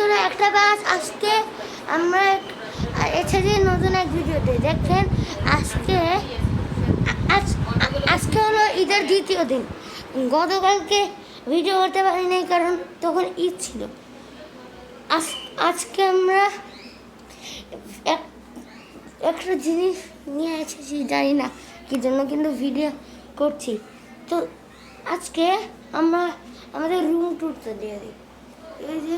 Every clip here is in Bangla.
হলো একটা গাছ। আজকে আমরা এসেছি নতুন এক ভিডিওতে। দেখেন আজকে হলো ঈদের দ্বিতীয় দিন। গতকালকে ভিডিও করতে পারিনি কারণ তখন ঈদ ছিল। আজকে আমরা একটা জিনিস নিয়ে এসেছি, জানি না কি জন্য, কিন্তু ভিডিও করছি। তো আজকে আমরা আমাদের রুম টুরটা দিয়ে দিই। এই যে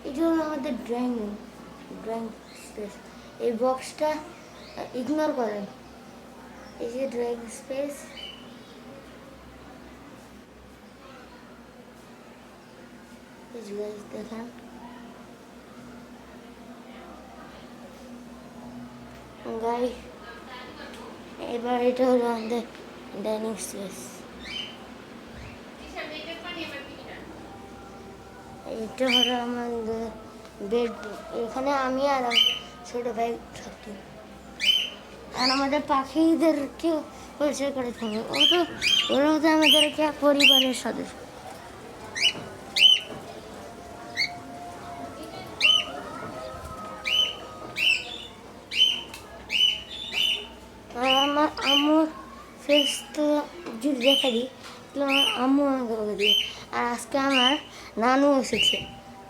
এটা হলো আমাদের ড্রয়িং স্পেস। এই বক্সটা ইগনোর করেন। এই যে ড্রয়িং স্পেস, দেখেন। গাইস, এবার এটা হলো আমাদের ডাইনিং স্পেস। এটা হলো আমাদের বেডরুম। এখানে আমি আর ছোট ভাই থাকি। আর আমাদের পাখিদেরকেও পরিচয় করে থাকবে। ওরাও তো আমাদেরকে এক পরিবারের সদস্য। আর আমার আম্মুর ফেস তো যদি দেখা দিই, তো আমার আম্মু আমাকে বকে দিই। আর আজকে আমার নানু এসেছে,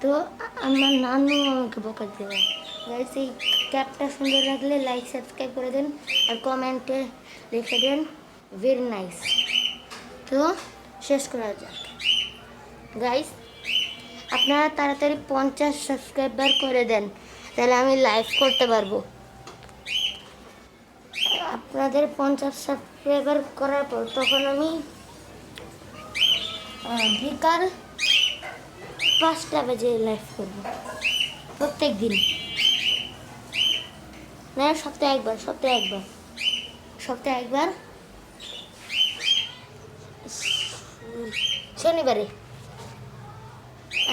তো আমার নানু আমাকে বকা দেবে। গাইস, এই ক্যাপটা সুন্দর লাগলে লাইক সাবস্ক্রাইব করে দেন আর কমেন্টে লিখে দেন ভেরি নাইস। তো শেষ করা যাক। গাইস, আপনারা তাড়াতাড়ি 50 সাবস্ক্রাইবার করে দেন, তাহলে আমি লাইভ করতে পারবো। আপনাদের 50 সাবস্ক্রাইবার করার পর তখন আমি বিকাল 5টা বাজে লাইভ করবো প্রত্যেক দিন। না, সপ্তাহে একবার শনিবারে।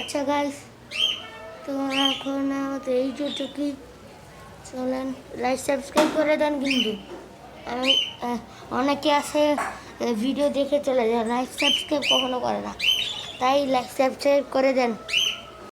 আচ্ছা গাইস, তো এখন আমাদের এই যেটুকুই। চলেন লাইক সাবস্ক্রাইব করে দেন। কিন্তু আমি অনেকে আছে ভিডিও দেখে চলে যায়, লাইক সাবস্ক্রাইব কখনো করে না, তাই লাইক সাবস্ক্রাইব করে দেন।